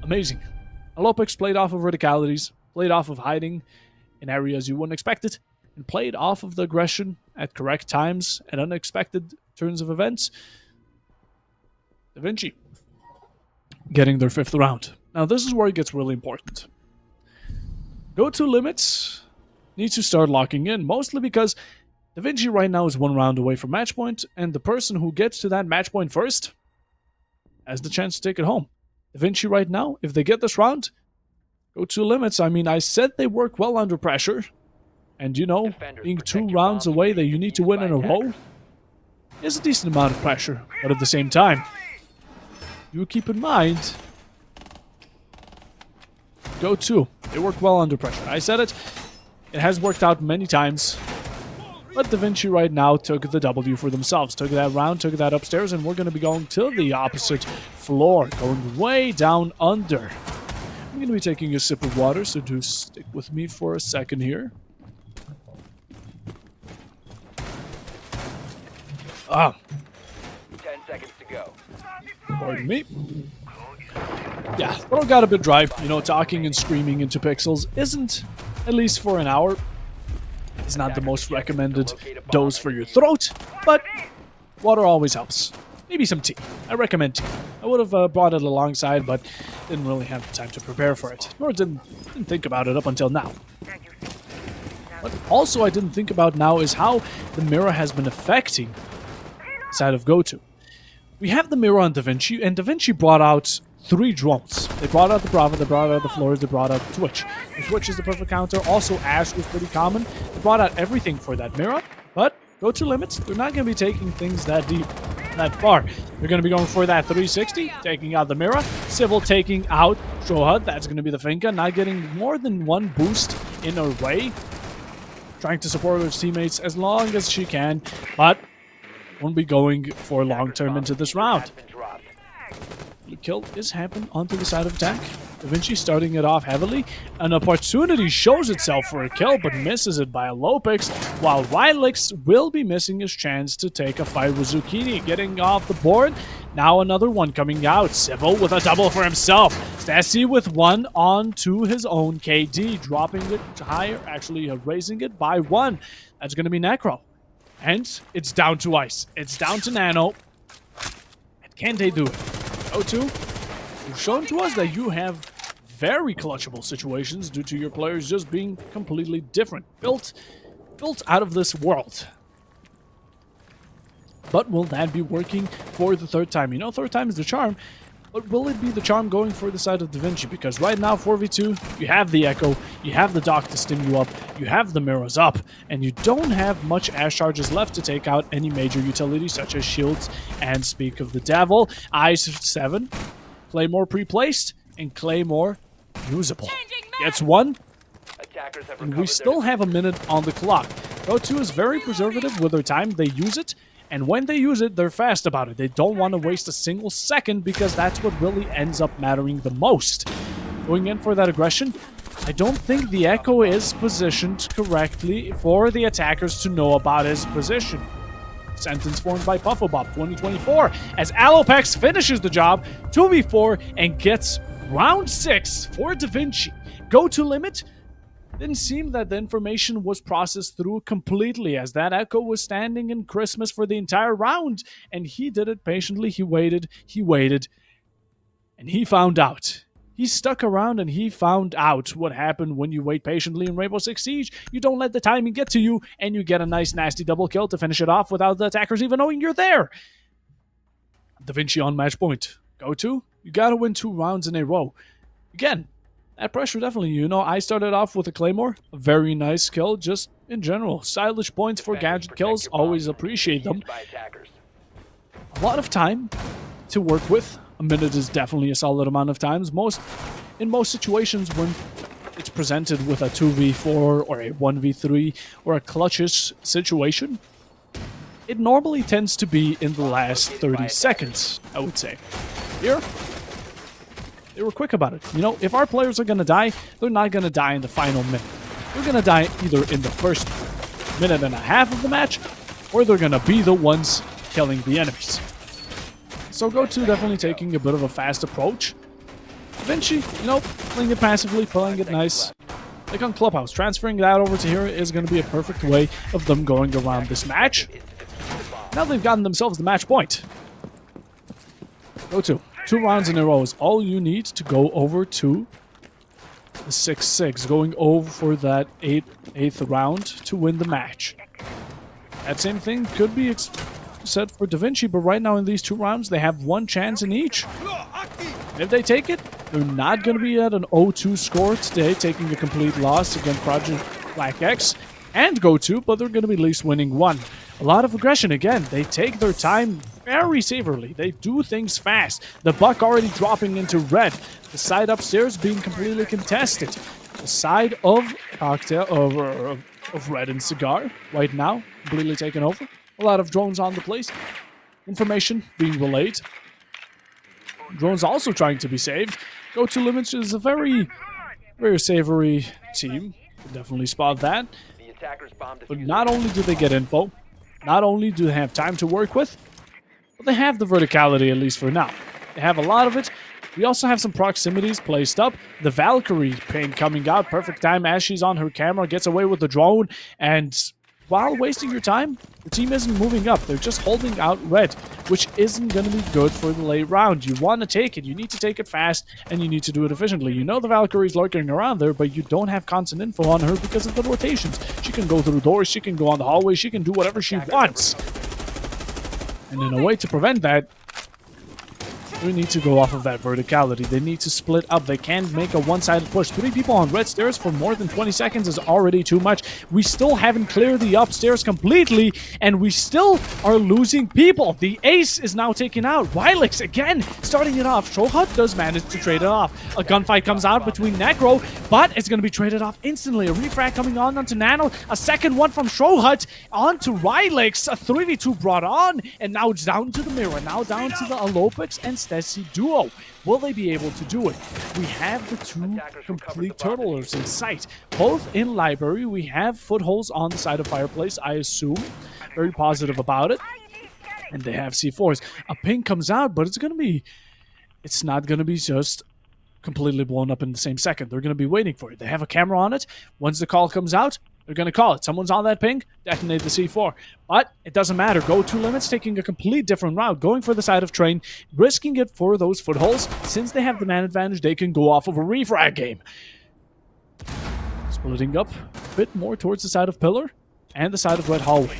Amazing. Lopex played off of verticalities, played off of hiding in areas you wouldn't expect it, and played off of the aggression at correct times and unexpected turns of events. Davinci getting their 5th round. Now, this is where it gets really important. Go2Limits needs to start locking in, mostly because Davinci right now is 1 round away from match point, and the person who gets to that match point first has the chance to take it home. Davinci right now, if they get this round, Go2Limits, I mean, I said they work well under pressure, and you know, being 2 rounds away that you need to win in a row is a decent amount of pressure, but at the same time, you keep in mind, Go2, they work well under pressure. I said it. It has worked out many times. But Davinci right now took the W for themselves. Took that round, took that upstairs, and we're going to be going to the opposite floor. Going way down under. I'm going to be taking a sip of water, so do stick with me for a second here. Ah. 10 seconds to go. Pardon me. Yeah, but I got a bit dry. You know, talking and screaming into pixels isn't, at least for an hour, it's not the most recommended dose for your throat, but water always helps. Maybe some tea. I recommend tea. I would have brought it alongside, but didn't really have the time to prepare for it. Nor didn't think about it up until now. What also I didn't think about now is how the mirror has been affecting the side of Go2. We have the mirror on Davinci, and Davinci brought out 3 drones. They brought out the Brava, they brought out the Floors, they brought out the Twitch. The Twitch is the perfect counter. Also, Ash was pretty common. They brought out everything for that mirror, but Go2Limits, they're not going to be taking things that deep, that far. They're going to be going for that 360, taking out the mirror. Civil taking out Shohud, that's going to be the Finka, not getting more than 1 boost in her way. Trying to support her teammates as long as she can, but won't be going for long-term into this round. The kill is happening onto the side of attack. Davinci starting it off heavily. An opportunity shows itself for a kill, but misses it by a Lopex, while Rylix will be missing his chance to take a fight with Zucchini. Getting off the board. Now another one coming out. Civil with a double for himself. Stassi with 1 onto his own KD, dropping it higher, actually raising it by 1. That's going to be Necro. And it's down to Ice. It's down to Nano. And can they do it? Go2, you've shown to us that you have very clutchable situations due to your players just being completely different. Built out of this world. But will that be working for the 3rd time? You know, 3rd time is the charm. But will it be the charm going for the side of Davinci? Because right now, 4v2, you have the Echo, you have the Dock to stim you up, you have the mirrors up, and you don't have much Ash charges left to take out any major utilities such as shields and Speak of the Devil. S11, Claymore pre-placed, and Claymore usable. Gets 1, and we still have a minute on the clock. Go2 is very preservative with their time. They use it. And when they use it, they're fast about it. They don't want to waste a single second because that's what really ends up mattering the most. Going in for that aggression, I don't think the Echo is positioned correctly for the attackers to know about his position. Sentence formed by Puffabop 2024 as Alopex finishes the job 2v4 and gets round 6 for Davinci. Go2Limit. Didn't seem that the information was processed through completely as that Echo was standing in Christmas for the entire round, and he did it patiently. He waited, and he found out. He stuck around and he found out what happened when you wait patiently in Rainbow Six Siege. You don't let the timing get to you, and you get a nice nasty double kill to finish it off without the attackers even knowing you're there. Davinci on match point. Go2, you gotta win 2 rounds in a row. Again, that pressure definitely, you know, I started off with a Claymore. A very nice kill, just in general. Stylish points for gadget kills, always appreciate them. A lot of time to work with. A minute is definitely a solid amount of times. In most situations when it's presented with a 2v4 or a 1v3 or a clutches situation, it normally tends to be in the last 30 seconds, I would say. Here, they were quick about it. You know, if our players are going to die, they're not going to die in the final minute. They're going to die either in the first minute and a half of the match, or they're going to be the ones killing the enemies. So Go2 definitely taking a bit of a fast approach. Davinci, you know, playing it passively, playing it nice. Like on Clubhouse, transferring that over to here is going to be a perfect way of them going around this match. Now they've gotten themselves the match point. Go2. 2 rounds in a row is all you need to go over to the 6-6. Going over for that 8th round to win the match. That same thing could be said for Davinci, but right now in these 2 rounds, they have 1 chance in each. If they take it, they're not going to be at an 0-2 score today, taking a complete loss against Project Black X and Go2, but they're going to be at least winning 1. A lot of aggression again. They take their time very savorly. They do things fast. The buck already dropping into red. The side upstairs being completely contested. The side of Cocktail of Red and Cigar right now completely taken over. A lot of drones on the place. Information being relayed. Drones also trying to be saved. Go2Limits is a very, very savory team. Can definitely spot that. But not only do they get info, not only do they have time to work with, but they have the verticality, at least for now. They have a lot of it. We also have some proximities placed up. The Valkyrie ping coming out. Perfect time as she's on her camera. Gets away with the drone. And while wasting your time, the team isn't moving up. They're just holding out red, which isn't going to be good for the late round. You want to take it. You need to take it fast, and you need to do it efficiently. You know the Valkyrie's lurking around there, but you don't have constant info on her because of the rotations. She can go through doors. She can go on the hallway. She can do whatever she wants. And in a way to prevent that, we need to go off of that verticality. They need to split up. They can't make a one-sided push. 3 people on red stairs for more than 20 seconds is already too much. We still haven't cleared the upstairs completely, and we still are losing people. The ace is now taken out. Rylix, again, starting it off. Shohut does manage to trade it off. A gunfight comes out between Necro, but it's going to be traded off instantly. A refrag coming on onto Nano. A second one from Shohut onto Rylix. A 3v2 brought on, and now it's down to the mirror. Now down to the Alopix and Stessi duo. Will they be able to do it? We have the 2 complete turtlers in sight. Both in library. We have footholds on the side of Fireplace, I assume. Very positive about it. And they have C4s. A ping comes out, but it's not going to be just completely blown up in the same second. They're going to be waiting for it. They have a camera on it. Once the call comes out, they're going to call it. Someone's on that ping, detonate the C4. But it doesn't matter. Go2Limits taking a complete different route, going for the side of train, risking it for those footholds. Since they have the man advantage, they can go off of a refrag game. Splitting up a bit more towards the side of pillar and the side of red hallway.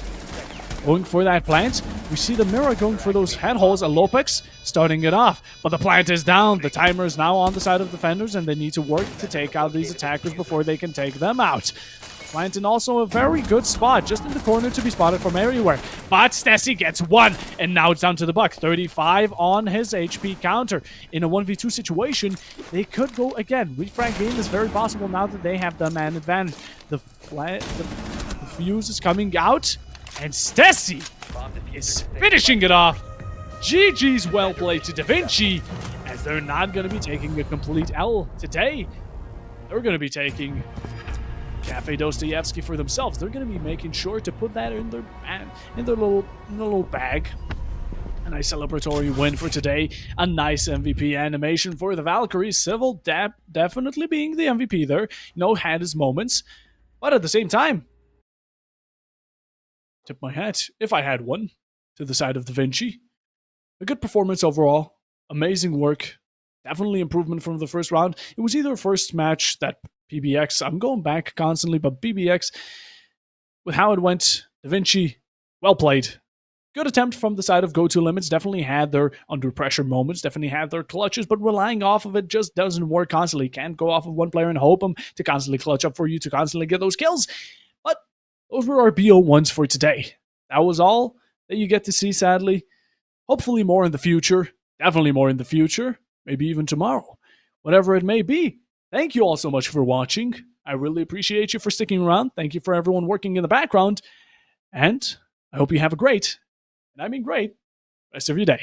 Going for that plant. We see the mirror going for those head holes. Alopex starting it off. But the plant is down. The timer is now on the side of defenders, and they need to work to take out these attackers before they can take them out. Plant in also a very good spot, just in the corner to be spotted from everywhere. But Stessi gets 1, and now it's down to the buck. 35 on his HP counter. In a 1v2 situation, they could go again. Refrag game is very possible now that they have the man advantage. The fuse is coming out, and Stessi is finishing it off. GG's well played to Davinci, as they're not going to be taking a complete L today. They're going to be taking Cafe Dostoevsky for themselves. They're going to be making sure to put that in their little bag. A nice celebratory win for today. A nice MVP animation for the Valkyries. Civil definitely being the MVP there. Had his moments, but at the same time, tip my hat, if I had one, to the side of Davinci. A good performance overall. Amazing work. Definitely improvement from the first round. It was either first match that PBX, I'm going back constantly, but PBX, with how it went, Davinci, well played. Good attempt from the side of Go2Limits. Definitely had their under pressure moments, definitely had their clutches, but relying off of it just doesn't work constantly. Can't go off of one player and hope them to constantly clutch up for you, to constantly get those kills. But those were our BO1s for today. That was all that you get to see, sadly. Hopefully more in the future. Definitely more in the future. Maybe even tomorrow. Whatever it may be. Thank you all so much for watching. I really appreciate you for sticking around. Thank you for everyone working in the background. And I hope you have a great, and I mean great, rest of your day.